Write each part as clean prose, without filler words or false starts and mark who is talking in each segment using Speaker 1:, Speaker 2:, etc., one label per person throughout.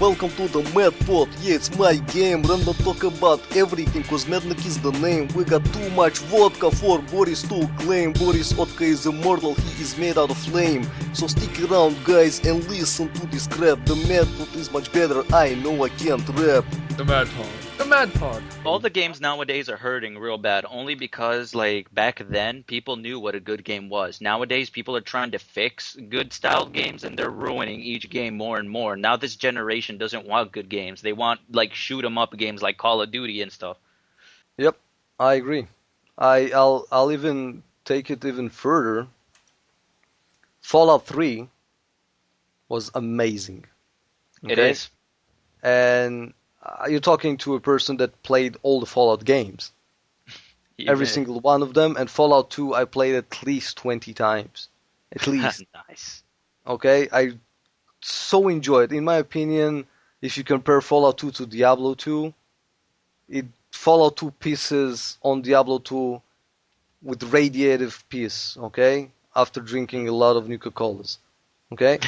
Speaker 1: welcome to the FailPod. Yeah, it's my game, random talk about everything, cause Mednik is the name. We got too much vodka for Boris to claim. Boris Otka is immortal, he is made out of flame. So stick around guys and listen to this crap. The FailPod is much better, I know I can't rap.
Speaker 2: The Mad Pod. The Mad Pod.
Speaker 3: All the games nowadays are hurting real bad only because, like, back then, people knew what a good game was. Nowadays, people are trying to fix good style games, and they're ruining each game more and more. Now this generation doesn't want good games. They want, like, shoot-'em-up games like Call of Duty and stuff.
Speaker 1: Yep, I agree. I'll even take it even further. Fallout 3 was amazing.
Speaker 3: It is.
Speaker 1: And you're talking to a person that played all the Fallout games. Every
Speaker 3: Even-
Speaker 1: single one of them. And Fallout 2 I played at least 20 times. At least.
Speaker 3: Nice.
Speaker 1: Okay? I so enjoyed. In my opinion, if you compare Fallout 2 to Diablo 2, Fallout 2 pisses on Diablo 2 with radiative piss, okay? After drinking a lot of Nuka-Colas. Okay?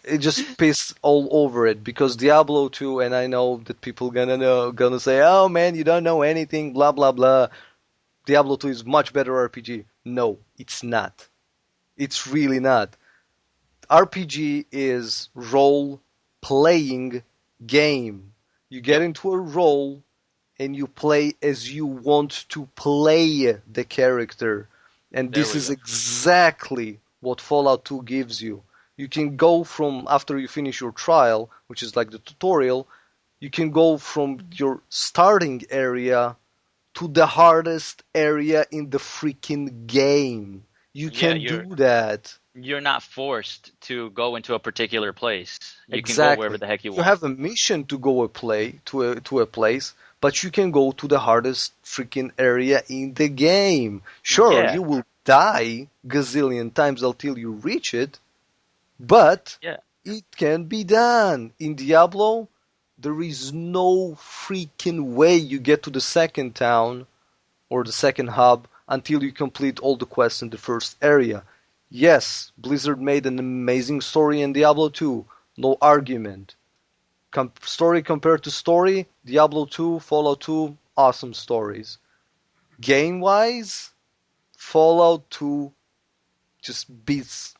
Speaker 1: It just pissed all over it because Diablo 2, and I know that people gonna say, oh man, you don't know anything, blah blah blah. Diablo 2 is much better RPG. No, it's not. It's really not. RPG is role-playing game. You get into a role and you play as you want to play the character. And
Speaker 3: There
Speaker 1: this
Speaker 3: we
Speaker 1: is
Speaker 3: go.
Speaker 1: exactly what Fallout 2 gives you. You can go from, after you finish your trial, which is like the tutorial, you can go from your starting area to the hardest area in the freaking game. You
Speaker 3: Yeah,
Speaker 1: can
Speaker 3: you're-
Speaker 1: do that.
Speaker 3: You're not forced to go into a particular place. You can go
Speaker 1: Exactly.
Speaker 3: wherever the heck you
Speaker 1: You
Speaker 3: want.
Speaker 1: have a mission to go to a place, but you can go to the hardest freaking area in the game. Sure,
Speaker 3: Yeah.
Speaker 1: you will die gazillion times until you reach it, but
Speaker 3: Yeah.
Speaker 1: it can be done. In Diablo, there is no freaking way you get to the second town or the second hub until you complete all the quests in the first area. Yes, Blizzard made an amazing story in Diablo 2. No argument. Story compared to story, Diablo 2, Fallout 2, awesome stories. Game-wise, Fallout 2 just beats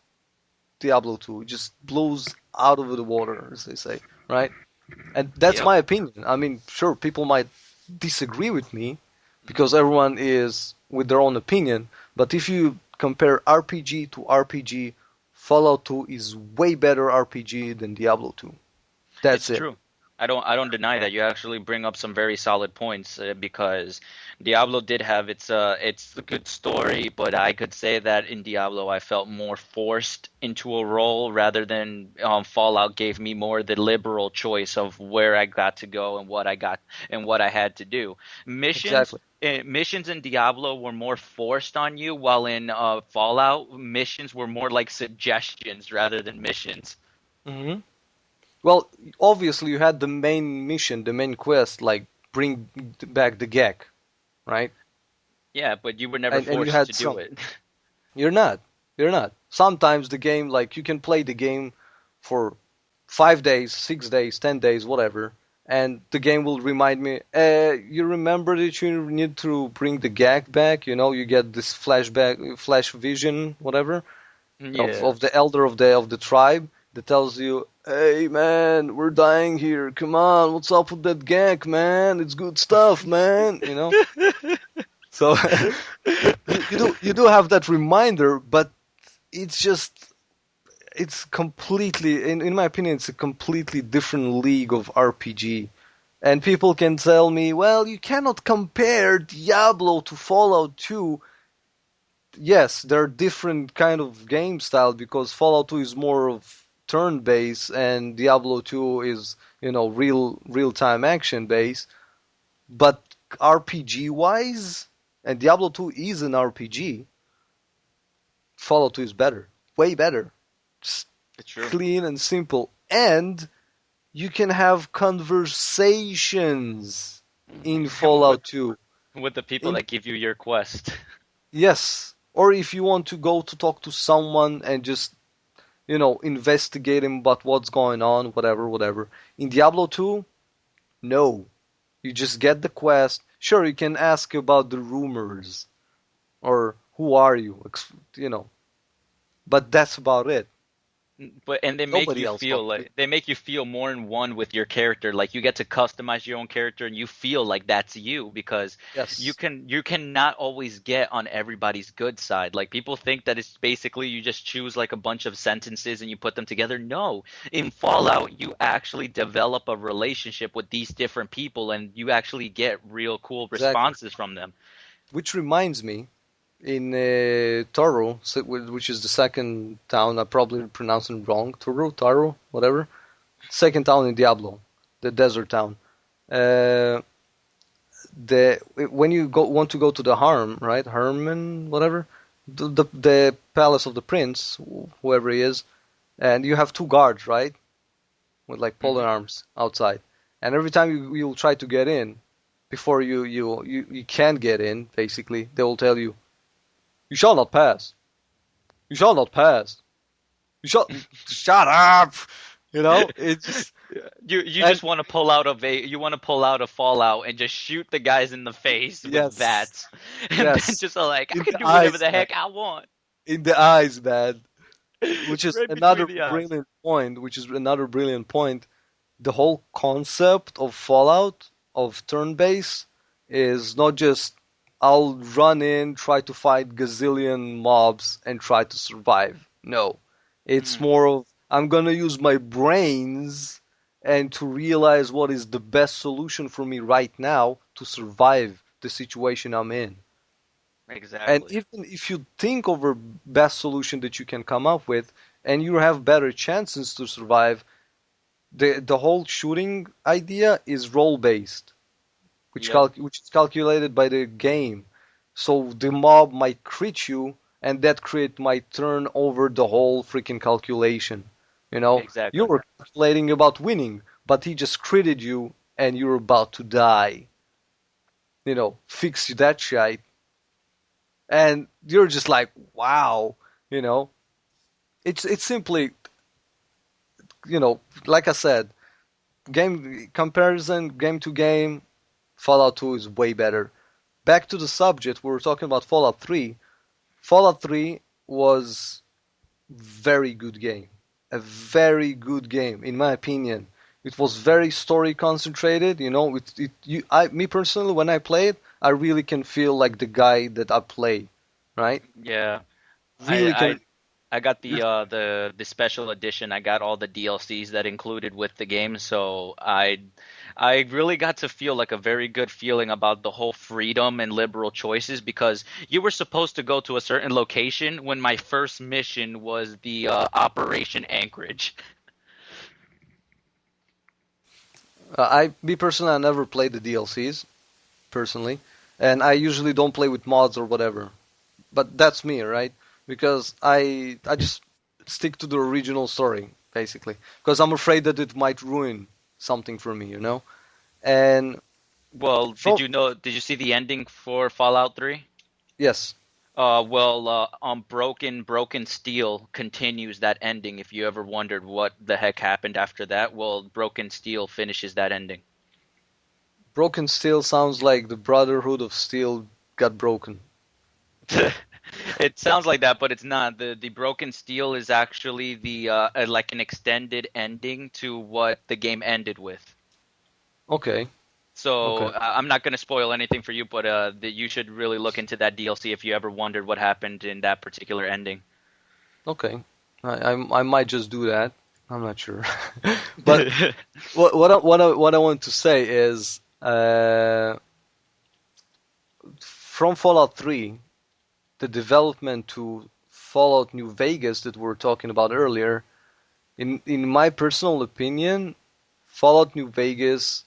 Speaker 1: Diablo 2. It just blows out of the water, as they say, right? And that's
Speaker 3: Yep.
Speaker 1: my opinion. I mean, sure, people might disagree with me because everyone is with their own opinion. But if you compare RPG to RPG, Fallout 2 is way better RPG than Diablo 2. That's
Speaker 3: It's
Speaker 1: it.
Speaker 3: true. I don't deny that. You actually bring up some very solid points because Diablo did have its a good story, but I could say that in Diablo I felt more forced into a role rather than Fallout gave me more the liberal choice of where I got to go and what I had to do.
Speaker 1: Exactly.
Speaker 3: Missions in Diablo were more forced on you, while in Fallout missions were more like suggestions rather than missions.
Speaker 1: hmm Well, obviously you had the main mission, the main quest, like bring back the Gek, right?
Speaker 3: Yeah, but you were never
Speaker 1: And you
Speaker 3: forced
Speaker 1: had
Speaker 3: to do
Speaker 1: some.
Speaker 3: it.
Speaker 1: You're not. You're not. Sometimes the game, like you can play the game for 5 days, 6 days, 10 days, whatever, and the game will remind me, you remember that you need to bring the gag back? You know, you get this flash vision, whatever,
Speaker 3: Yeah.
Speaker 1: of the elder of the tribe that tells you, hey man, we're dying here. Come on, what's up with that gag, man? It's good stuff, man. You know. So you do have that reminder, but it's completely, in my opinion, it's a completely different league of RPG. And people can tell me, well, you cannot compare Diablo to Fallout 2. Yes, they're different kind of game style because Fallout 2 is more of turn-based and Diablo 2 is, real-time action-based. But RPG-wise, and Diablo 2 is an RPG, Fallout 2 is better. Way better. Just
Speaker 3: It's true.
Speaker 1: clean and simple. And you can have conversations in Fallout 2.
Speaker 3: With the people
Speaker 1: In-
Speaker 3: that give you your quest.
Speaker 1: Yes. Or if you want to go to talk to someone and just investigating about what's going on, whatever, whatever. In Diablo 2, no. You just get the quest. Sure, you can ask about the rumors or who are you, but that's about it.
Speaker 3: But and
Speaker 1: Nobody else talks.
Speaker 3: they make you feel more in one with your character. Like you get to customize your own character and you feel like that's you because
Speaker 1: Yes,
Speaker 3: you cannot always get on everybody's good side. Like people think that it's basically you just choose like a bunch of sentences and you put them together. No. In Fallout you actually develop a relationship with these different people and you actually get real cool
Speaker 1: exactly.
Speaker 3: responses from them.
Speaker 1: Which reminds me, in Toro, which is the second town, I probably pronounced it wrong. Toro, whatever. Second town in Diablo, the desert town. Uh, when you want to go to the harm, right? Herman, whatever, the palace of the prince, whoever he is, and you have two guards, right, with like polar
Speaker 3: Hmm.
Speaker 1: arms outside, and every time you'll try to get in, before you can get in, basically, they will tell you, "You shall not pass. You shall not pass. You shall shut up." It's just
Speaker 3: You
Speaker 1: and
Speaker 3: just want to you want to pull out a Fallout and just shoot the guys in the face with
Speaker 1: yes,
Speaker 3: bats, and then
Speaker 1: yes,
Speaker 3: just like I
Speaker 1: in
Speaker 3: can
Speaker 1: the
Speaker 3: do whatever
Speaker 1: eyes,
Speaker 3: the
Speaker 1: man,
Speaker 3: heck I want,
Speaker 1: in the eyes, man. Which is
Speaker 3: right between
Speaker 1: another
Speaker 3: the eyes.
Speaker 1: brilliant point. Which is another brilliant point. The whole concept of Fallout of turn-based is not just I'll run in, try to fight gazillion mobs and try to survive. No, it's
Speaker 3: Hmm.
Speaker 1: more of I'm gonna use my brains and to realize what is the best solution for me right now to survive the situation I'm in. And
Speaker 3: Exactly.
Speaker 1: even if you think of a best solution that you can come up with and you have better chances to survive, the whole shooting idea is role based,
Speaker 3: Yep.
Speaker 1: which is calculated by the game. So the mob might crit you, and that crit might turn over the whole freaking calculation. You
Speaker 3: Exactly.
Speaker 1: were calculating about winning, but he just critted you, and you're about to die. Fix that shit, and you're just like, wow. You know, it's simply, like I said, game comparison, game to game, Fallout 2 is way better. Back to the subject, we were talking about Fallout 3. Fallout 3 was very good game. A very good game, in my opinion. It was very story concentrated, me personally, when I play it, I really can feel like the guy that I play, right?
Speaker 3: Yeah. I
Speaker 1: Really
Speaker 3: I
Speaker 1: can.
Speaker 3: I got the special edition. I got all the DLCs that included with the game, so I really got to feel like a very good feeling about the whole freedom and liberal choices because you were supposed to go to a certain location when my first mission was the Operation Anchorage.
Speaker 1: Me personally, I never played the DLCs personally, and I usually don't play with mods or whatever. But that's me, right? Because I just stick to the original story basically, because I'm afraid that it might ruin something for me. And
Speaker 3: Well,
Speaker 1: from
Speaker 3: did you see the ending for Fallout 3?
Speaker 1: yes,
Speaker 3: Broken Steel continues that ending. If you ever wondered what the heck happened after that, well, Broken Steel finishes that ending.
Speaker 1: Broken Steel sounds like the Brotherhood of Steel got broken.
Speaker 3: It sounds like that, but it's not. The Broken Steel is actually the like an extended ending to what the game ended with.
Speaker 1: Okay,
Speaker 3: So
Speaker 1: okay,
Speaker 3: I'm not going to spoil anything for you, but you should really look into that DLC if you ever wondered what happened in that particular ending.
Speaker 1: okay. I might just do that. I'm not sure, but what I want to say is, from Fallout 3, the development to Fallout New Vegas that we were talking about earlier, in my personal opinion, Fallout New Vegas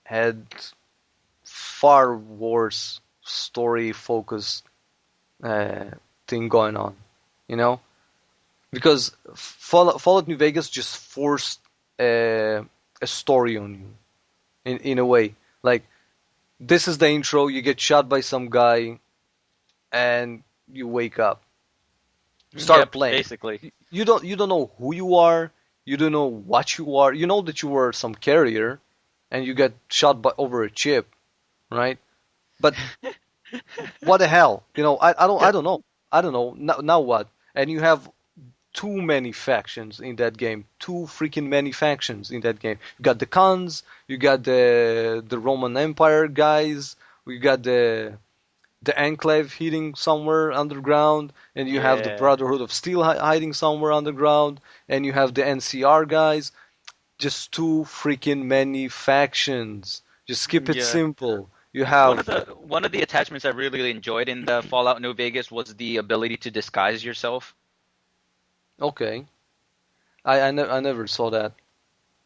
Speaker 1: had far worse story focused uh, thing going on, you know, because Fallout New Vegas just forced a story on you in a way. Like, this is the intro, you get shot by some guy, and you wake up, start
Speaker 3: Yep,
Speaker 1: playing.
Speaker 3: basically.
Speaker 1: you don't know who you are, you don't know what you are. You know that you were some carrier, and you get shot by over a chip, right? But what the hell? I don't know. I don't know. Now what? And you have too many factions in that game. Too freaking many factions in that game. You got the Khans, you got the Roman Empire guys, we got the Enclave hiding somewhere underground, and you have the
Speaker 3: Yeah,
Speaker 1: Brotherhood of Steel hiding somewhere underground, and you have the NCR guys. Just too freaking many factions. Just keep it
Speaker 3: yeah.
Speaker 1: simple. You
Speaker 3: One of
Speaker 1: have
Speaker 3: the attachments I really enjoyed in the Fallout New Vegas was the ability to disguise yourself.
Speaker 1: okay. I never saw that.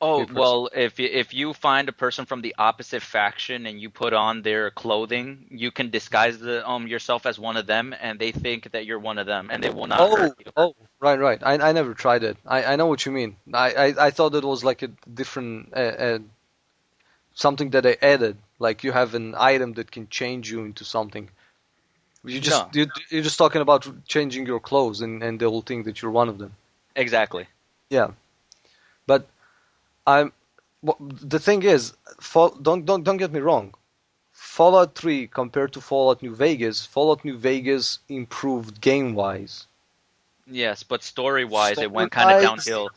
Speaker 3: Oh,
Speaker 1: Me personally.
Speaker 3: well, if you find a person from the opposite faction and you put on their clothing, you can disguise yourself as one of them, and they think that you're one of them, and they will not hurt
Speaker 1: Oh,
Speaker 3: you.
Speaker 1: oh, right, right. I never tried it. I know what you mean. I thought it was like a different something that they added. Like you have an item that can change you into something.
Speaker 3: No,
Speaker 1: You're just talking about changing your clothes, and they will think that you're one of them.
Speaker 3: exactly.
Speaker 1: Yeah, but I'm. The thing is, don't get me wrong. Fallout 3 compared to Fallout New Vegas improved game wise.
Speaker 3: Yes, but story-wise, it
Speaker 1: Story
Speaker 3: went kind of
Speaker 1: wise,
Speaker 3: downhill.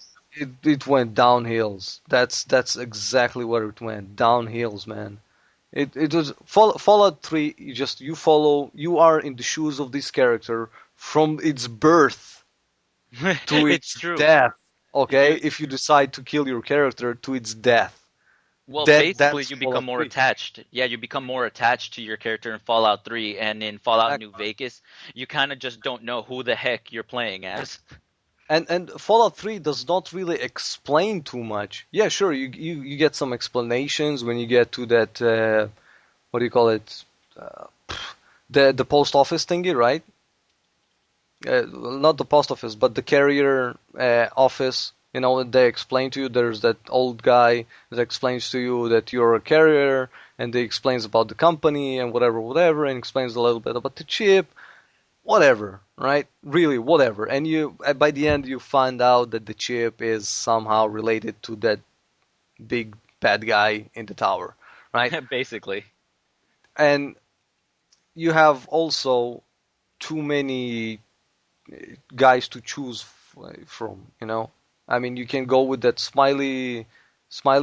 Speaker 1: it went downhills. That's exactly where it went. Downhills, man. It was Fallout 3. You are in the shoes of this character from its birth to
Speaker 3: It's
Speaker 1: its
Speaker 3: true.
Speaker 1: death. Okay,
Speaker 3: You
Speaker 1: if you decide to kill your character to its death,
Speaker 3: Well, basically,
Speaker 1: that's
Speaker 3: you become
Speaker 1: Fallout
Speaker 3: more
Speaker 1: 3.
Speaker 3: attached. Yeah, you become more attached to your character in Fallout 3, and in Fallout New
Speaker 1: Exactly.
Speaker 3: Vegas, you kind of just don't know who the heck you're playing as.
Speaker 1: And Fallout 3 does not really explain too much. Yeah, sure, you get some explanations when you get to that what do you call it? Uh, the post office thingy, right? Not the post office, but the carrier office. They explain to you there's that old guy that explains to you that you're a carrier, and they explains about the company and whatever, whatever, and explains a little bit about the chip, whatever, right? Really, whatever. And by the end, you find out that the chip is somehow related to that big bad guy in the tower, right?
Speaker 3: Basically.
Speaker 1: And you have also too many guys to choose from. I mean, you can go with that smiley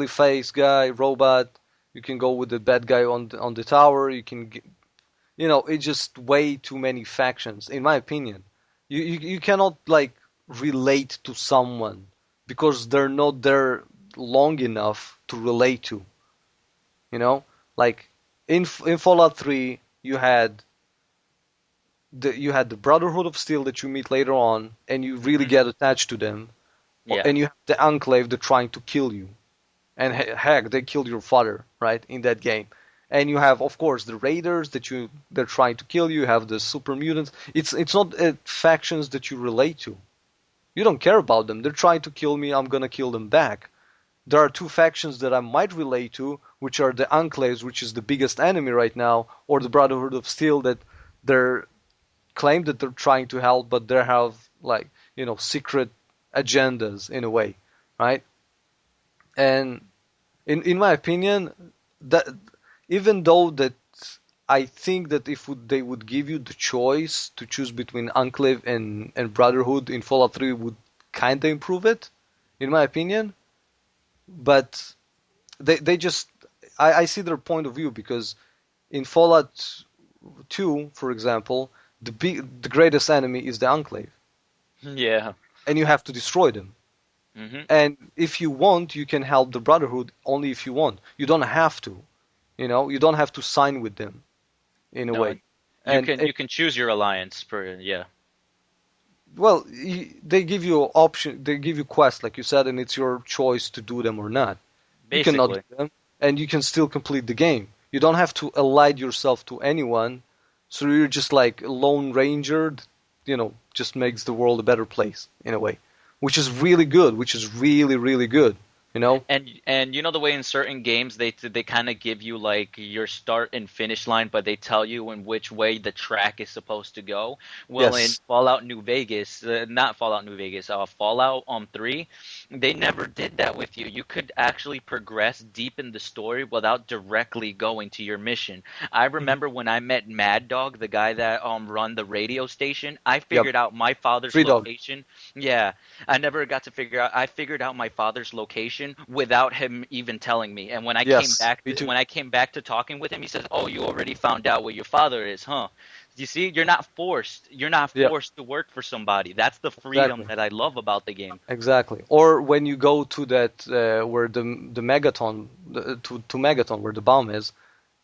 Speaker 1: face guy, robot. You can go with the bad guy on the tower. It's just way too many factions, in my opinion. You cannot like relate to someone because they're not there long enough to relate to. You know, like in Fallout 3, you had the Brotherhood of Steel that you meet later on, and you really
Speaker 3: Hmm.
Speaker 1: get attached to them.
Speaker 3: Yeah.
Speaker 1: And you have the Enclave that trying to kill you, and heck, they killed your father, right, in that game. And you have, of course, the Raiders they're trying to kill you. You have the Super Mutants. It's not factions that you relate to. You don't care about them. They're trying to kill me. I'm gonna kill them back. There are two factions that I might relate to, which are the Enclaves, which is the biggest enemy right now, or the Brotherhood of Steel that they're claim that they're trying to help, but they have like secret agendas in a way, right? And in my opinion, that even though that I think that if they would give you the choice to choose between Enclave and Brotherhood in Fallout 3 would kind of improve it, in my opinion. But they just I see their point of view because in Fallout 2, for example, the greatest enemy is the Enclave,
Speaker 3: Yeah.
Speaker 1: and you have to destroy them.
Speaker 3: Hmm.
Speaker 1: And if you want, you can help the Brotherhood only if you want. You don't have to. You don't have to sign with them in a
Speaker 3: No,
Speaker 1: way.
Speaker 3: you
Speaker 1: And
Speaker 3: can you can choose your alliance per yeah.
Speaker 1: well, they give you option, they give you quests, like you said, and it's your choice to do them or not. You cannot
Speaker 3: Basically.
Speaker 1: do them, and you can still complete the game. You don't have to ally yourself to anyone, so you're just like a lone ranger, just makes the world a better place in a way, which is really good, which is really, really good. you know?
Speaker 3: And you know the way in certain games they kind of give you like your start and finish line, but they tell you in which way the track is supposed to go. Well, in
Speaker 1: Yes.
Speaker 3: Fallout New Vegas, not Fallout New Vegas, Fallout 3, they never did that with you. You could actually progress deep in the story without directly going to your mission. I
Speaker 1: Mhm.
Speaker 3: remember when I met Mad Dog, the guy that run the radio station. I
Speaker 1: Yep.
Speaker 3: figured out my father's
Speaker 1: Free Dog.
Speaker 3: location. Yeah, I never got to figure out. I figured out my father's location without him even telling me. And
Speaker 1: Yes. Me too.
Speaker 3: when I came back to talking with him, he says, "Oh, you already found out where your father is, huh?" You see, you're not forced. You're not
Speaker 1: Yeah.
Speaker 3: forced to work for somebody. That's the freedom
Speaker 1: Exactly.
Speaker 3: that I love about the game.
Speaker 1: Exactly. Or when you go to that where the Megaton to Megaton where the bomb is,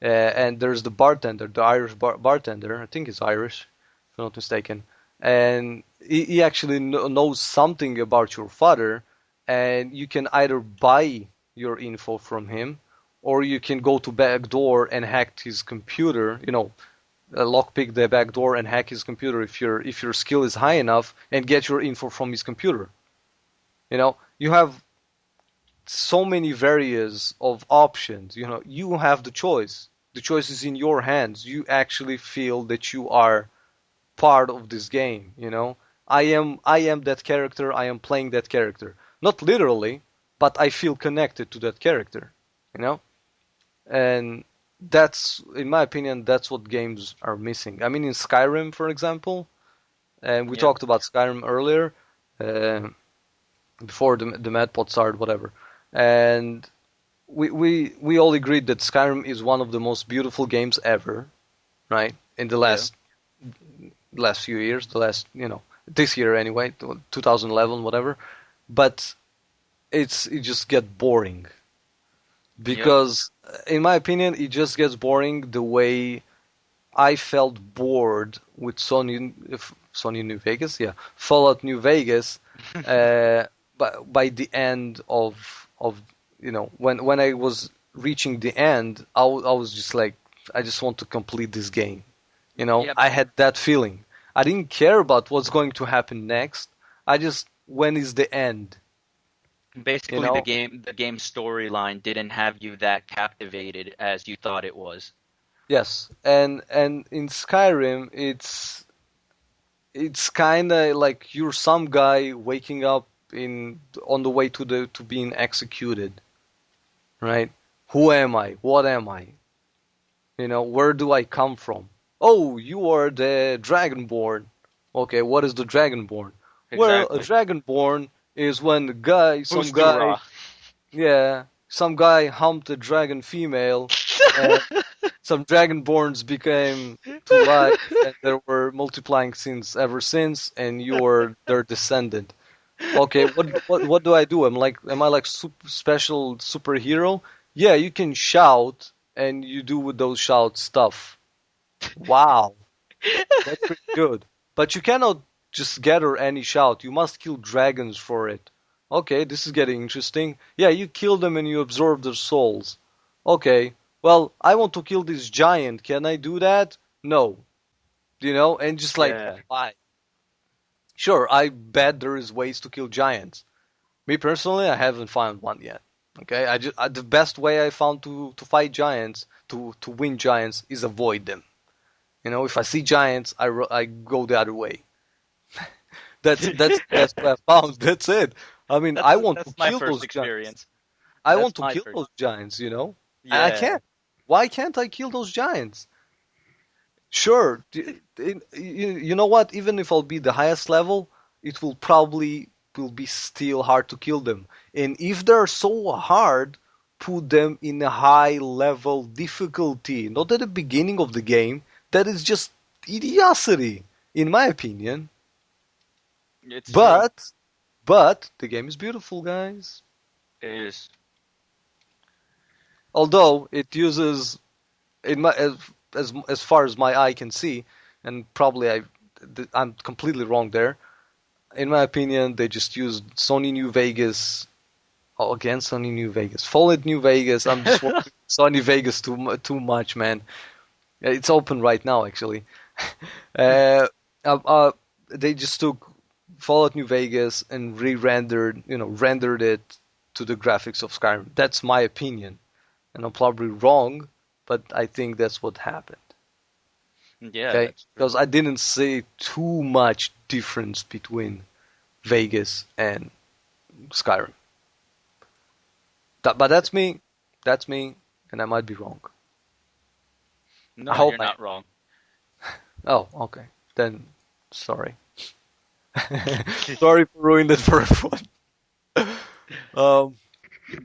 Speaker 1: and there's the bartender, the Irish bartender. I think he's Irish, if I'm not mistaken. And he actually knows something about your father, and you can either buy your info from him, or you can go to back door and hack his computer. Lockpick the back door and hack his computer if your skill is high enough, and get your info from his computer. You have so many various of options. You have the choice. The choice is in your hands. You actually feel that you are part of this game. I am that character. I am playing that character. Not literally, but I feel connected to that character. You know, and that's, in my opinion, that's what games are missing. I mean, in Skyrim, for example, and we
Speaker 3: Yep.
Speaker 1: talked about Skyrim earlier. Uh, Before the MadPod started, whatever. And we all agreed that Skyrim is one of the most beautiful games ever, right? In the
Speaker 3: Yeah.
Speaker 1: last few years, this year anyway, 2011, whatever. But it just get boring
Speaker 3: Yep.
Speaker 1: because, in my opinion, it just gets boring the way I felt bored with Sony New Vegas, yeah, Fallout New Vegas, uh, by the end of when I was reaching the end, I was just like, I just want to complete this game.
Speaker 3: Yep.
Speaker 1: I had that feeling. I didn't care about what's going to happen next. I just, when is the end? You
Speaker 3: Basically,
Speaker 1: know?
Speaker 3: the game storyline didn't have you that captivated as you thought it was.
Speaker 1: Yes, and in Skyrim, it's kind of like you're some guy waking up in on the way to being executed, right? Who am I? What am I? Where do I come from? Oh, you are the Dragonborn. Okay, what is the Dragonborn? Well, a
Speaker 3: Exactly.
Speaker 1: Dragonborn is when
Speaker 3: Who's Dura?
Speaker 1: yeah, some guy humped a dragon female, and some Dragonborns became to life, and there were multiplying since ever since, and you're their descendant. Okay, what do I do? Am I like special superhero? Yeah, you can shout, and you do with those shout stuff. Wow, that's pretty good. But you cannot just gather any shout. You must kill dragons for it. Okay, this is getting interesting. Yeah, you kill them and you absorb their souls. Okay, well, I want to kill this giant. Can I do that? No. And just like,
Speaker 3: Yeah.
Speaker 1: why? Sure, I bet there is ways to kill giants. Me personally, I haven't found one yet. Okay, the best way I found to fight giants, to win giants, is avoid them. If I see giants, I go the other way. That's the best way I found. That's it. I mean, I want to
Speaker 3: That's my
Speaker 1: kill
Speaker 3: first
Speaker 1: those giants.
Speaker 3: experience.
Speaker 1: I
Speaker 3: That's
Speaker 1: want to
Speaker 3: my
Speaker 1: kill
Speaker 3: first.
Speaker 1: those giants. And I
Speaker 3: Yeah.
Speaker 1: can't. Why can't I kill those giants? Sure, you know what? Even if I'll be the highest level, it will probably will be still hard to kill them. And if they're so hard, put them in a high level difficulty, not at the beginning of the game. That is just idiocy, in my opinion.
Speaker 3: It's true.
Speaker 1: But but the game is beautiful, guys.
Speaker 3: It is.
Speaker 1: Although it uses, in my as far as my eye can see, and probably I'm completely wrong there. In my opinion, they just used Sony New Vegas. Oh, again, Sony New Vegas. Fallout New Vegas. I'm just working Sony Vegas too much, man. It's open right now, actually. uh, uh, uh, they just took Fallout New Vegas and rendered it to the graphics of Skyrim. That's my opinion, and I'm probably wrong, but I think that's what happened.
Speaker 3: Yeah,
Speaker 1: Okay,
Speaker 3: that's true.
Speaker 1: because I didn't see too much difference between Vegas and Skyrim. But that's me. That's me, and I might be wrong. I
Speaker 3: No,
Speaker 1: hope
Speaker 3: you're
Speaker 1: I am.
Speaker 3: not wrong.
Speaker 1: Oh, okay. Then sorry. Sorry for ruining it for everyone. Um,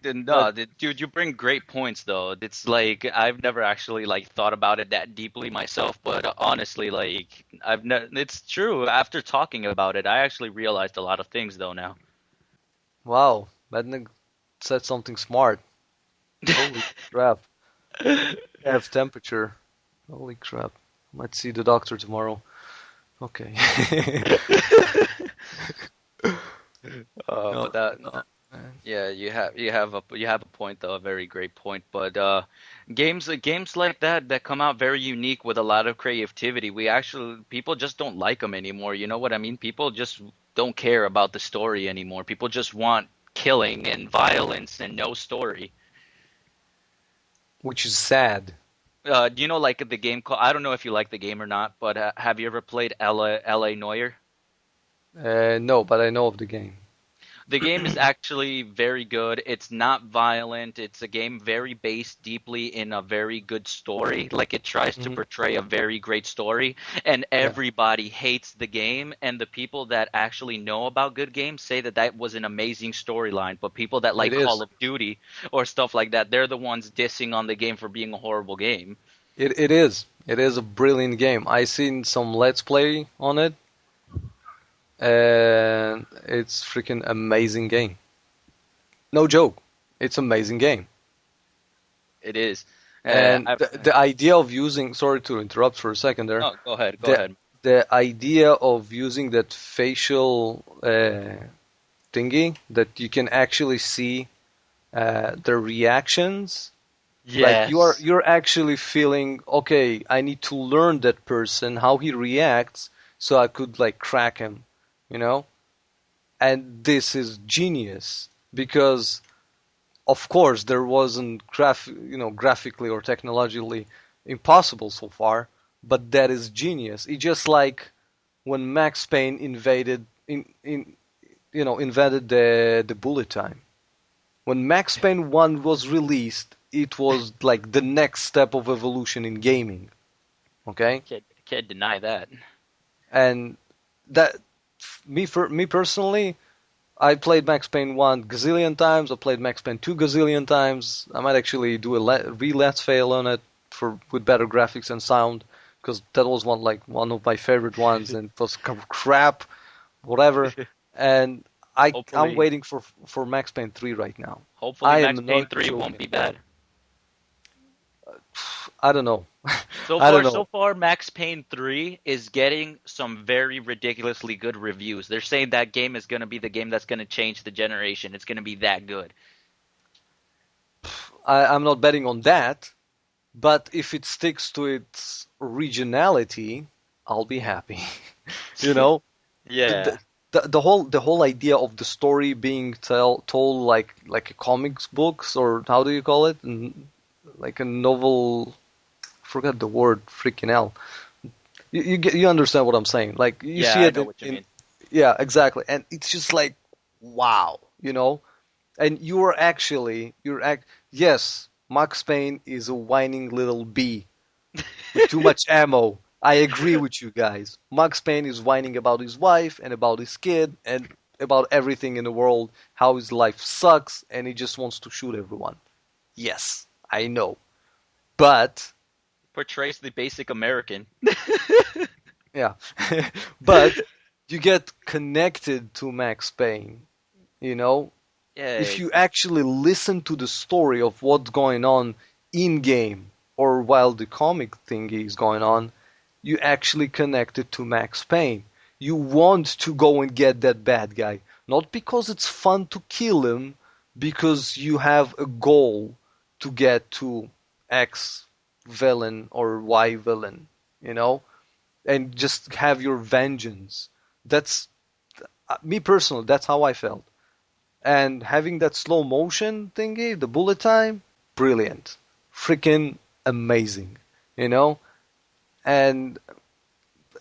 Speaker 1: but
Speaker 3: No, dude, you bring great points though. It's like I've never actually like thought about it that deeply myself, but honestly, like I've ne it's true. After talking about it, I actually realized a lot of things though now.
Speaker 1: wow, Mednick said something smart. Holy crap. Have temperature. Holy crap. Might see the doctor tomorrow. Okay.
Speaker 3: No, but
Speaker 1: Oh,
Speaker 3: that
Speaker 1: no, man.
Speaker 3: yeah, you have a point though, a very great point. But games like that come out very unique with a lot of creativity. We actually people just don't like them anymore. You know what I mean? People just don't care about the story anymore. People just want killing and violence and no story.
Speaker 1: Which is sad.
Speaker 3: Do you know like the game called? I don't know if you like the game or not, but have you ever played L.A. Noire?
Speaker 1: No, but I know of the game.
Speaker 3: The game is actually very good. It's not violent. It's a game very based deeply in a very good story. Like it tries to
Speaker 1: Hmm.
Speaker 3: portray a very great story, and
Speaker 1: Yeah,
Speaker 3: everybody hates the game. And the people that actually know about good games say that that was an amazing storyline. But people that
Speaker 1: it
Speaker 3: like Call
Speaker 1: is.
Speaker 3: of Duty or stuff like that, they're the ones dissing on the game for being a horrible game.
Speaker 1: It is. It is a brilliant game. I seen some Let's Play on it, and it's freaking amazing game. No joke. It's amazing game.
Speaker 3: It is.
Speaker 1: And
Speaker 3: I,
Speaker 1: the idea of using, sorry to interrupt for a second there,
Speaker 3: no, go ahead. Go
Speaker 1: the
Speaker 3: ahead.
Speaker 1: the idea of using that facial thingy that you can actually see the reactions, like
Speaker 3: Yes.
Speaker 1: you're actually feeling, okay, I need to learn that person, how he reacts, so I could like crack him, you know? And this is genius because of course there wasn't graphically or technologically impossible so far, but that is genius. It's just like when Max Payne invented the bullet time. When Max Payne 1 was released, it was like the next step of evolution in gaming, okay?
Speaker 3: Can't deny that.
Speaker 1: And that for me personally, I played Max Payne 1 gazillion times. I played Max Payne 2 gazillion times. I might actually do a re-let's fail on it for with better graphics and sound because that was one of my favorite ones and it was crap, whatever. And I'm
Speaker 3: Hopefully,
Speaker 1: waiting for Max Payne 3 right now.
Speaker 3: hopefully
Speaker 1: I
Speaker 3: Max
Speaker 1: am
Speaker 3: Payne
Speaker 1: not
Speaker 3: 3 won't
Speaker 1: joking.
Speaker 3: be bad.
Speaker 1: I don't know.
Speaker 3: So
Speaker 1: I don't
Speaker 3: far, so
Speaker 1: know.
Speaker 3: far, Max Payne 3 is getting some very ridiculously good reviews. They're saying that game is going to be the game that's going to change the generation. It's going to be that good.
Speaker 1: I'm not betting on that. But if it sticks to its originality, I'll be happy. You know,
Speaker 3: Yeah.
Speaker 1: the, the whole idea of the story being told like a comics books, or how do you call it? Like a novel. Forget the word. Freaking hell. You understand what I'm saying? Like you
Speaker 3: Yeah,
Speaker 1: see
Speaker 3: I
Speaker 1: it
Speaker 3: know what you
Speaker 1: in
Speaker 3: mean.
Speaker 1: yeah, exactly, and it's just like wow, and yes, Max Payne is a whining little bee with too much ammo. I agree with you guys. Max Payne is whining about his wife and about his kid and about everything in the world, how his life sucks, and he just wants to shoot everyone. Yes, I know. But,
Speaker 3: Portrays the basic American.
Speaker 1: yeah. But you get connected to Max Payne, you know?
Speaker 3: Yeah,
Speaker 1: If you actually listen to the story of what's going on in game or while the comic thing is going on, you actually connect it to Max Payne. You want to go and get that bad guy, not because it's fun to kill him, because you have a goal to get to X villain or Y villain, you know, and just have your vengeance. That's me personally. That's how I felt, and having that slow motion thingy, the bullet time, brilliant, freaking amazing, you know. And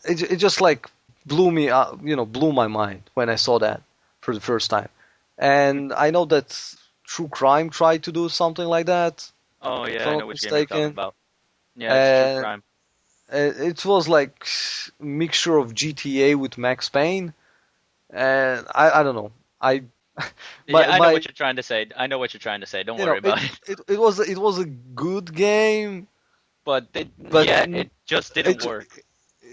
Speaker 1: it just like blew me out, blew my mind when I saw that for the first time. And I know that True Crime tried to do something like that,
Speaker 3: Oh
Speaker 1: if
Speaker 3: yeah,
Speaker 1: I'm
Speaker 3: I
Speaker 1: not
Speaker 3: know which game you're talking
Speaker 1: mistaken.
Speaker 3: about. Yeah, it's true
Speaker 1: And
Speaker 3: crime.
Speaker 1: it was like mixture of GTA with Max Payne, and I don't know. I
Speaker 3: Yeah, I know
Speaker 1: my
Speaker 3: what you're trying to say. I know what you're trying to say. Don't
Speaker 1: you
Speaker 3: worry
Speaker 1: know
Speaker 3: about it.
Speaker 1: it was a good game,
Speaker 3: But
Speaker 1: but
Speaker 3: yeah, it just didn't
Speaker 1: it
Speaker 3: work.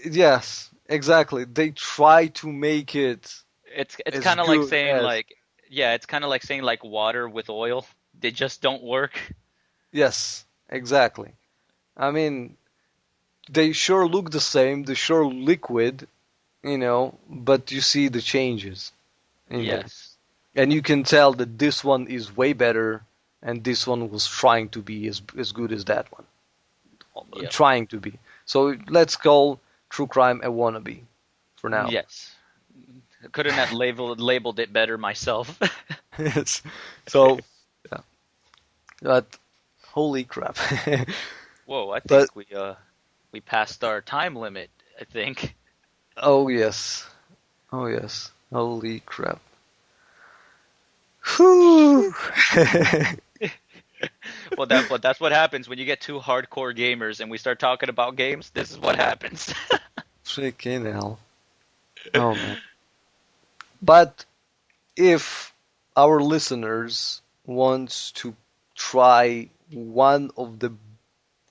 Speaker 1: yes, exactly. They try to make it
Speaker 3: It's
Speaker 1: as
Speaker 3: kind of like
Speaker 1: good
Speaker 3: saying
Speaker 1: as
Speaker 3: like yeah, it's kind of like saying like water with oil. They just don't work.
Speaker 1: yes, exactly. I mean, they sure look the same, they sure liquid, but you see the changes in them.
Speaker 3: Yes.
Speaker 1: And you can tell that this one is way better and this one was trying to be as good as that one.
Speaker 3: Yep.
Speaker 1: Trying to be. So let's call True Crime a wannabe for now.
Speaker 3: Yes. Couldn't have labeled it better myself.
Speaker 1: Yes. So, yeah. But holy crap.
Speaker 3: Whoa, I
Speaker 1: But
Speaker 3: think we passed our time limit, I think.
Speaker 1: oh yes. Oh yes. Holy crap. Whew.
Speaker 3: Well, but that's what happens when you get two hardcore gamers and we start talking about games. This is what happens.
Speaker 1: Freaking hell. Oh man. But if our listeners wants to try one of the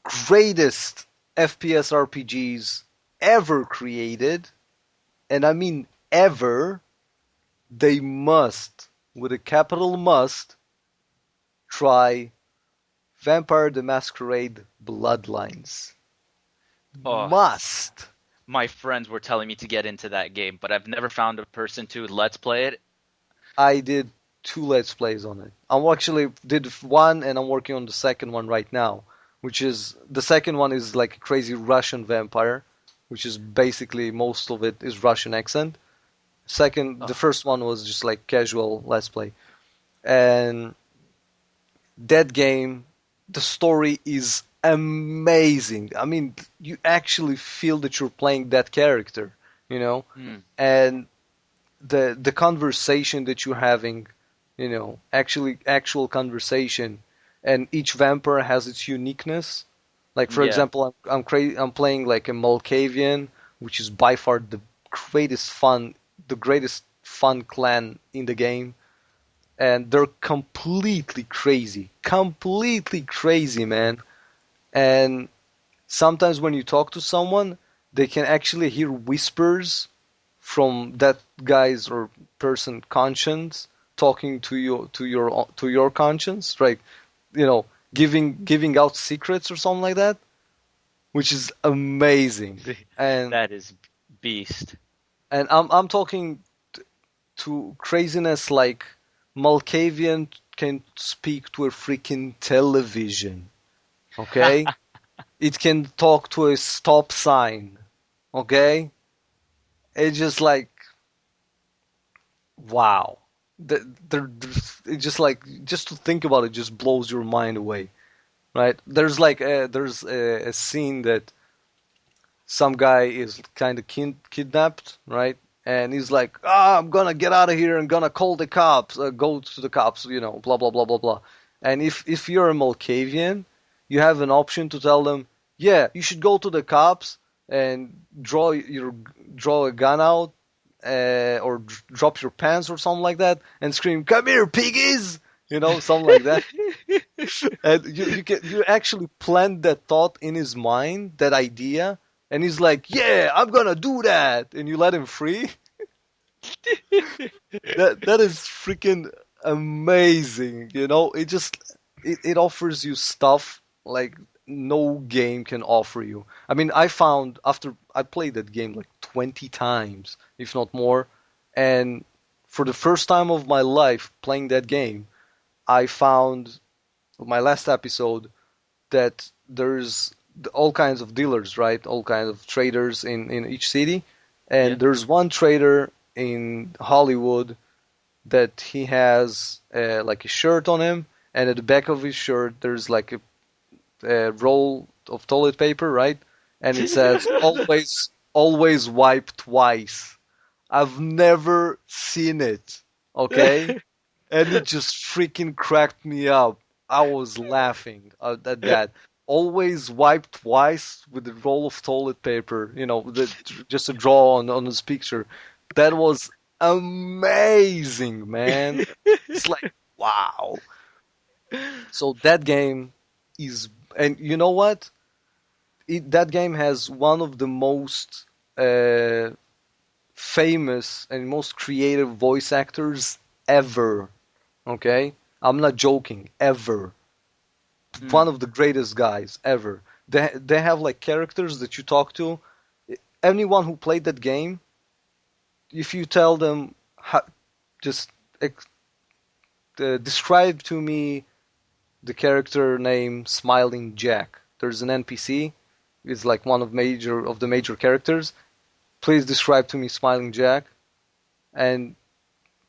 Speaker 1: greatest FPS RPGs ever created, and I mean ever, they must, with a capital must, try Vampire the Masquerade Bloodlines.
Speaker 3: Oh,
Speaker 1: Must.
Speaker 3: my friends were telling me to get into that game, but I've never found a person to let's play it.
Speaker 1: I did 2 Let's Plays on it. I actually did one, and I'm working on the second one right now. Which is the second one is like a crazy Russian vampire, which is basically most of it is Russian accent. The
Speaker 3: Oh,
Speaker 1: first one was just like casual Let's Play, and that game, the story is amazing. I mean, you actually feel that you're playing that character, you know,
Speaker 3: hmm.
Speaker 1: and the conversation that you're having, actual conversation, and each vampire has its uniqueness. Like for
Speaker 3: Yeah,
Speaker 1: example, I'm playing like a Malkavian, which is by far the greatest fun clan in the game, and they're completely crazy, man. And sometimes when you talk to someone, they can actually hear whispers from that guy's or person conscience talking to your conscience, right? You know, giving out secrets or something like that, which is amazing. And
Speaker 3: that is beast.
Speaker 1: I'm talking to craziness like Malkavian can speak to a freaking television, okay? It can talk to a stop sign, okay? It's just like wow. It's just like just to think about it just blows your mind away, right? There's a scene that some guy is kind of kidnapped, right? And he's like, I'm gonna get out of here and gonna call the cops, go to the cops, blah blah blah blah blah. And if you're a Malkavian, you have an option to tell them, yeah, you should go to the cops and draw a gun out, or drop your pants or something like that, and scream, "Come here, piggies!" Something like that. And you actually plant that thought in his mind, that idea, and he's like, "Yeah, I'm gonna do that," and you let him free. That is freaking amazing. It offers you stuff like no game can offer you. I mean, I found after I played that game like 20 times, if not more, and for the first time of my life playing that game, I found my last episode that there's all kinds of dealers, right? All kinds of traders in each city.
Speaker 3: Yeah.
Speaker 1: And there's one trader in Hollywood that he has like a shirt on him, and at the back of his shirt there's like a roll of toilet paper, right? And it says always wipe twice. I've never seen it, okay? And it just freaking cracked me up. I was laughing at that. Always wipe twice with a roll of toilet paper, just a draw on this picture. That was amazing, man. It's like, wow. So that game is, and you know what? That game has one of the most uh, famous and most creative voice actors ever. Okay? I'm not joking, ever. One
Speaker 3: Mm.
Speaker 1: of the greatest guys ever. They have like characters that you talk to. Anyone who played that game, if you tell them, just describe to me the character name Smiling Jack. There's an NPC. It's like one of the major characters. Please describe to me Smiling Jack, and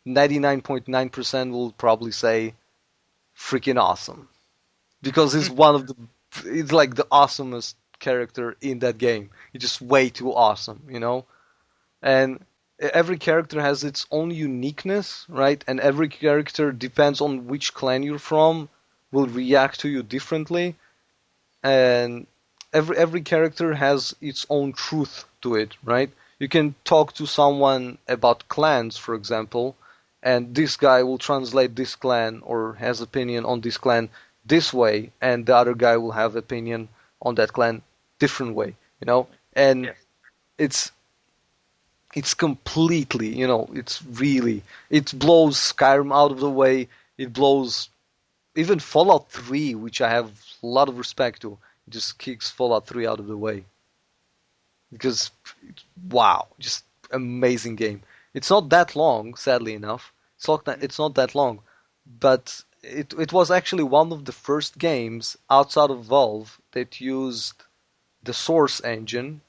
Speaker 1: 99.9% will probably say freaking awesome because it's like the awesomest character in that game. It's just way too awesome. And every character has its own uniqueness, right? And every character depends on which clan you're from, will react to you differently, and every character has its own truth to it, right? You can talk to someone about clans, for example, and this guy will translate this clan or has opinion on this clan this way, and the other guy will have opinion on that clan different way. And
Speaker 3: Yes.
Speaker 1: it's it's completely, it blows Skyrim out of the way. It blows even Fallout 3, which I have a lot of respect to, just kicks Fallout 3 out of the way because wow, just amazing game. It's not that long, sadly enough. It's not that long, but it was actually one of the first games outside of Valve that used the Source engine.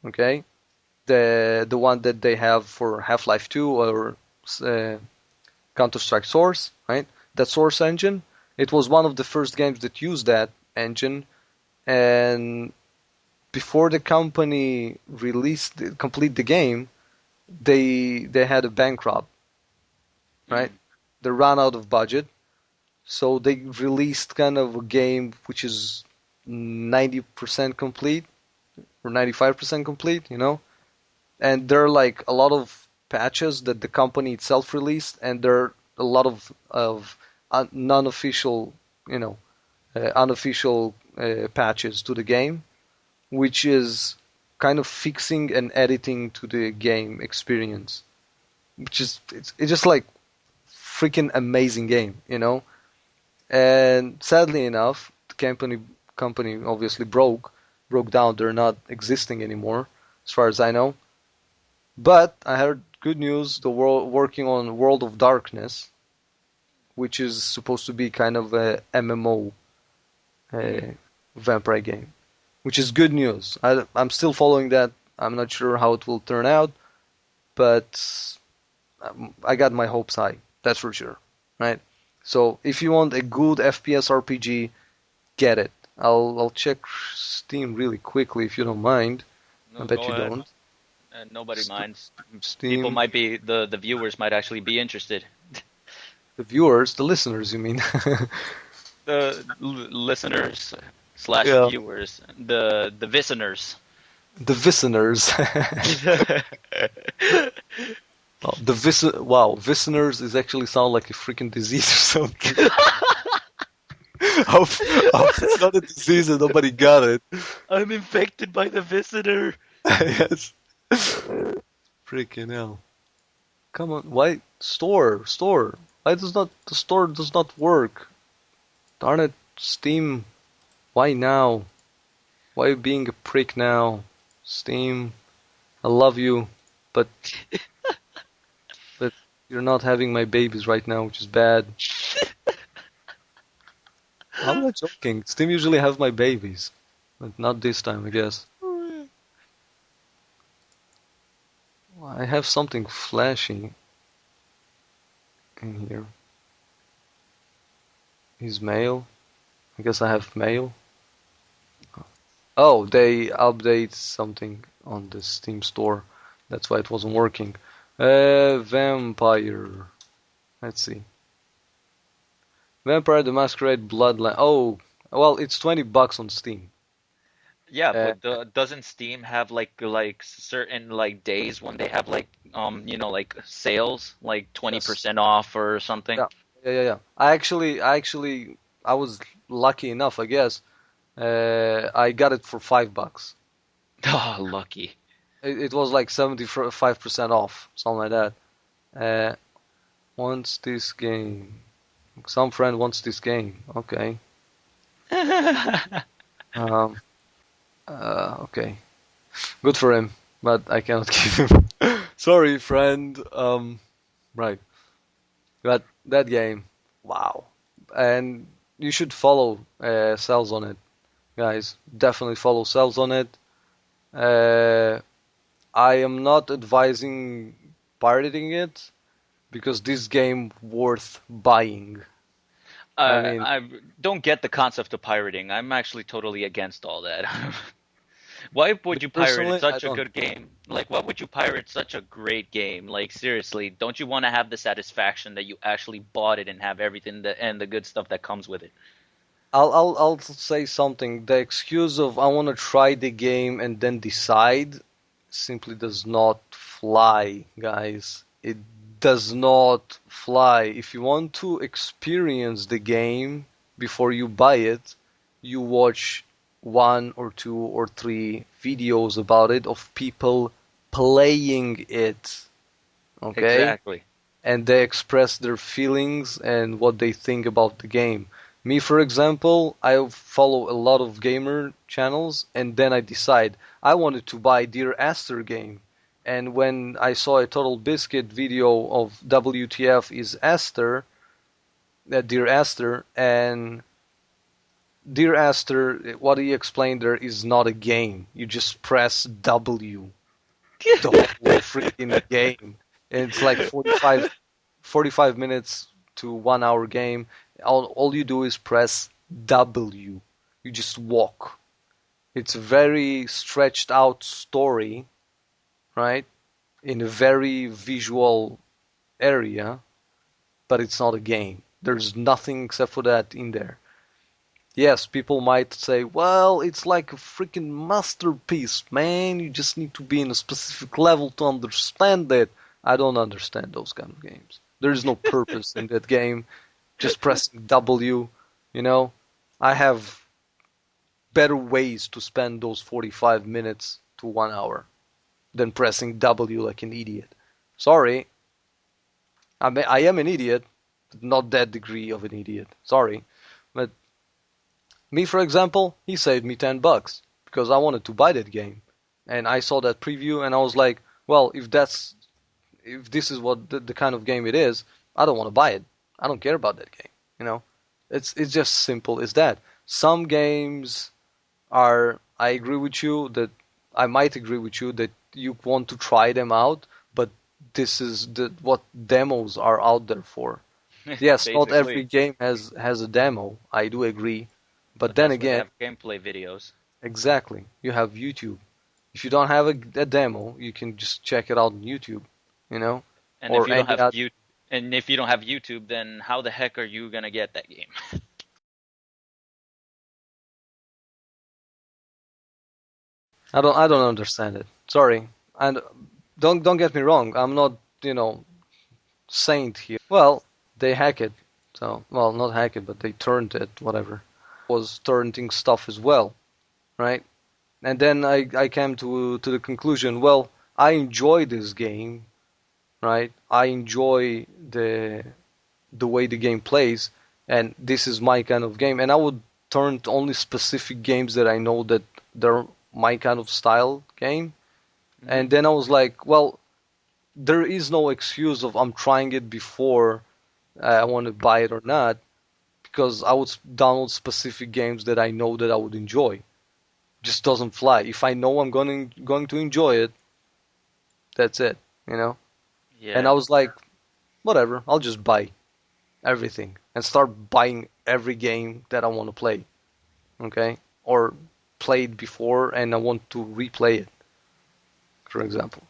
Speaker 1: Okay, the one that they have for Half-Life 2 or uh, Counter-Strike Source, right? That Source engine. It was one of the first games that used that engine, and before the company complete the game, they had a bankrupt, right?
Speaker 3: Mm.
Speaker 1: They ran out of budget, so they released kind of a game which is 90% complete or 95% complete. And there are like a lot of patches that the company itself released, and there are a lot of non-official, unofficial patches to the game, which is kind of fixing and editing to the game experience, which is it's just like freaking amazing game. And sadly enough, the company obviously broke down. They're not existing anymore, as far as I know. But I heard good news. The world working on World of Darkness, which is supposed to be kind of a MMO
Speaker 3: Mm.
Speaker 1: vampire game, which is good news. I'm still following that. I'm not sure how it will turn out, but I got my hopes high. That's for sure, right? So if you want a good FPS RPG, get it. I'll check Steam really quickly if you don't mind. I
Speaker 3: No,
Speaker 1: bet
Speaker 3: go
Speaker 1: you
Speaker 3: ahead.
Speaker 1: don't.
Speaker 3: Nobody minds. People
Speaker 1: Steam,
Speaker 3: might be the viewers might actually be interested.
Speaker 1: the viewers, the listeners, you mean?
Speaker 3: The listeners slash
Speaker 1: Yeah,
Speaker 3: viewers, the listeners.
Speaker 1: the visteners. Oh, wow, visteners is actually sound like a freaking disease or something. Hope it's not a disease and nobody got it.
Speaker 3: I'm infected by the visitor.
Speaker 1: Yes. Freaking hell. Come on, why store? Why does not the store does not work? Darn it, Steam. Why now? Why are you being a prick now? Steam, I love you, but but you're not having my babies right now, which is bad. I'm not joking. Steam usually have my babies, but not this time, I guess. I have something flashy. in here. His mail. I guess I have mail. Oh, they update something on the Steam store. That's why it wasn't working. Vampire. Let's see. Vampire the Masquerade Bloodline. Oh, well, it's $20 on Steam.
Speaker 3: Yeah,
Speaker 1: Uh,
Speaker 3: but doesn't Steam have like certain like days when they have like like sales, like
Speaker 1: yes.
Speaker 3: 20% off or something?
Speaker 1: Yeah. Yeah. I was lucky enough, I guess. I got it for $5.
Speaker 3: Oh, lucky.
Speaker 1: It was like 75% off, something like that. Uh, wants this game. Some friend wants this game. Okay. Um, okay. Good for him, but I cannot give him. Sorry, friend. Right. But that game, wow. And you should follow Cells on it, guys. Definitely follow Cells on it. Uh, I am not advising pirating it because this game worth buying. I mean,
Speaker 3: I don't get the concept of pirating. I'm actually totally against all that. Why
Speaker 1: me
Speaker 3: would you pirate
Speaker 1: personally, I
Speaker 3: such a
Speaker 1: don't.
Speaker 3: good game? Like, why would you pirate such a great game? Like, seriously, don't you want to have the satisfaction that you actually bought it and have everything and the good stuff that comes with it?
Speaker 1: I'll say something. The excuse of I want to try the game and then decide simply does not fly, guys. It does not fly. If you want to experience the game before you buy it, you watch one or two or three videos about it of people playing it, okay?
Speaker 3: Exactly.
Speaker 1: And they express their feelings and what they think about the game. Me, for example, I follow a lot of gamer channels, and then I decide I wanted to buy Dear Esther game. And when I saw a Total Biscuit video of WTF is Esther, Dear Esther, and Dear Esther, what he explained there is not a game. You just press W the whole freaking game. And it's like 45 minutes to 1 hour game. All you do is press W. You just walk. It's a very stretched out story, right? In a very visual area, but it's not a game. There's nothing except for that in there. Yes, people might say, well, it's like a freaking masterpiece, man. You just need to be in a specific level to understand it. I don't understand those kind of games. There is no purpose in that game. Just pressing W, you know? I have better ways to spend those 45 minutes to 1 hour than pressing W like an idiot. Sorry, I am an idiot, but not that degree of an idiot. Sorry. But me, for example, he saved me $10 because I wanted to buy that game. And I saw that preview and I was like, well, if this is what the kind of game it is, I don't want to buy it. I don't care about that game, you know? It's just simple as that. Some games are I agree with you that I might agree with you that you want to try them out, but this is what demos are out there for. Yes, not every
Speaker 3: Basically.
Speaker 1: game has a demo. I do agree. But
Speaker 3: But
Speaker 1: then
Speaker 3: that's why they
Speaker 1: again,
Speaker 3: have gameplay videos.
Speaker 1: exactly, you have YouTube. If you don't have a demo, you can just check it out on YouTube, you know,
Speaker 3: And if
Speaker 1: or
Speaker 3: you don't
Speaker 1: any
Speaker 3: have
Speaker 1: other.
Speaker 3: YouTube, then how the heck are you gonna get that game?
Speaker 1: I don't understand it. Sorry. And don't get me wrong. I'm not, saint here. Well, they hack it. So, well, not hack it, but they turned it, whatever. Was torrenting stuff as well, right? And then I came to the conclusion, well, I enjoy this game, right? I enjoy the way the game plays, and this is my kind of game. And I would turn to only specific games that I know that they're my kind of style game.
Speaker 3: Hmm.
Speaker 1: And then I was like, well, there is no excuse of I'm trying it before I want to buy it or not, because I would download specific games that I know that I would enjoy. Just doesn't fly. If I know I'm going to enjoy it, that's it, you know. And I
Speaker 3: Yeah.
Speaker 1: was like, whatever. I'll just buy everything and start buying every game that I want to play. Okay, or played before and I want to replay it, for example.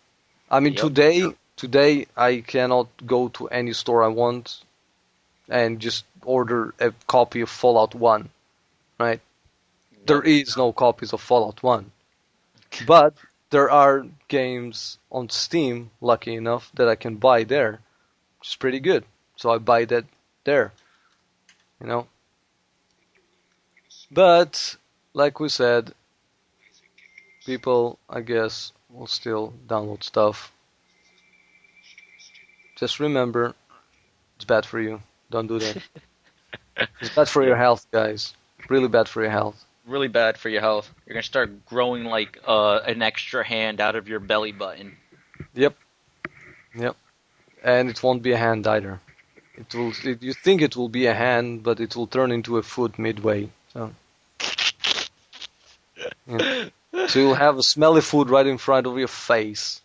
Speaker 1: I mean,
Speaker 3: Yep.
Speaker 1: today I cannot go to any store I want and just order a copy of Fallout 1, right? There
Speaker 3: Nope.
Speaker 1: is no copies of Fallout 1, but there are games on Steam, lucky enough, that I can buy there, which is pretty good. So I buy that there, you know. But like we said, people, I guess, will still download stuff. Just remember, it's bad for you. Don't do that. It's bad for
Speaker 3: Yeah.
Speaker 1: your health, guys. Really bad for your health.
Speaker 3: Really bad for your health. You're gonna start growing like an extra hand out of your belly button.
Speaker 1: Yep, yep. And it won't be a hand either. You think it will be a hand, but it will turn into a foot midway. So, yeah. So you'll have a smelly food right in front of your face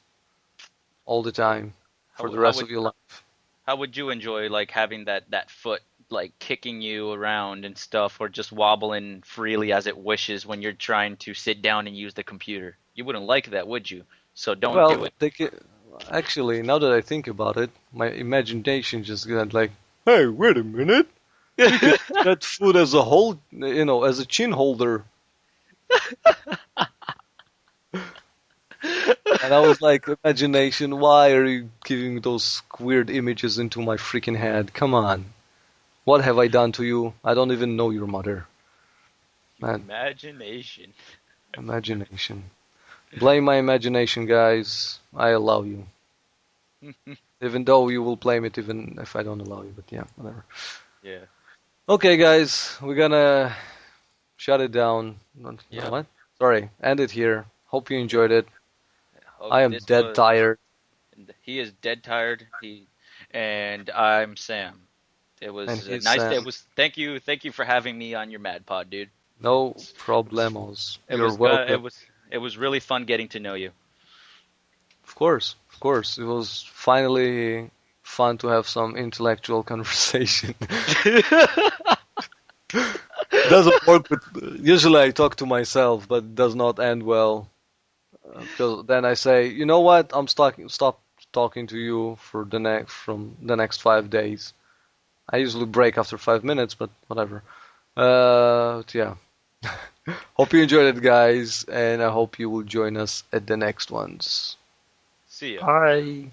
Speaker 1: all the time for the
Speaker 3: How
Speaker 1: rest
Speaker 3: would
Speaker 1: of your life.
Speaker 3: how would you enjoy like having that foot like kicking you around and stuff, or just wobbling freely as it wishes when you're trying to sit down and use the computer? You wouldn't like that, would you? So don't do
Speaker 1: Well,
Speaker 3: it.
Speaker 1: actually, now that I think about it, my imagination just got like, hey, wait a minute. You could use that food as a whole, as a chin holder. And I was like, imagination, why are you giving those weird images into my freaking head? Come on. What have I done to you? I don't even know your mother. Man,
Speaker 3: Imagination.
Speaker 1: imagination. Blame my imagination, guys. I allow you. Even though you will blame it even if I don't allow you, but yeah, whatever.
Speaker 3: Yeah.
Speaker 1: Okay, guys, we're gonna shut it down. No,
Speaker 3: Yep.
Speaker 1: what? Sorry, end it here. Hope you enjoyed it.
Speaker 3: Oh,
Speaker 1: I am
Speaker 3: this
Speaker 1: dead
Speaker 3: was.
Speaker 1: tired.
Speaker 3: He is dead tired. And I'm Sam. It
Speaker 1: And
Speaker 3: was
Speaker 1: he's
Speaker 3: nice. It
Speaker 1: Sam.
Speaker 3: was. Thank you for having me on your Mad Pod, dude.
Speaker 1: No
Speaker 3: It was.
Speaker 1: problemos.
Speaker 3: It
Speaker 1: You're
Speaker 3: was good.
Speaker 1: welcome.
Speaker 3: It was really fun getting to know you.
Speaker 1: Of course, of course. It was finally fun to have some intellectual conversation. Doesn't work with. Usually I talk to myself, but it does not end well. Because then I say, you know what? Stop talking to you for from the next 5 days. I usually break after 5 minutes, but whatever. Yeah. Hope you enjoyed it, guys, and I hope you will join us at the next ones.
Speaker 3: See ya.
Speaker 1: Bye.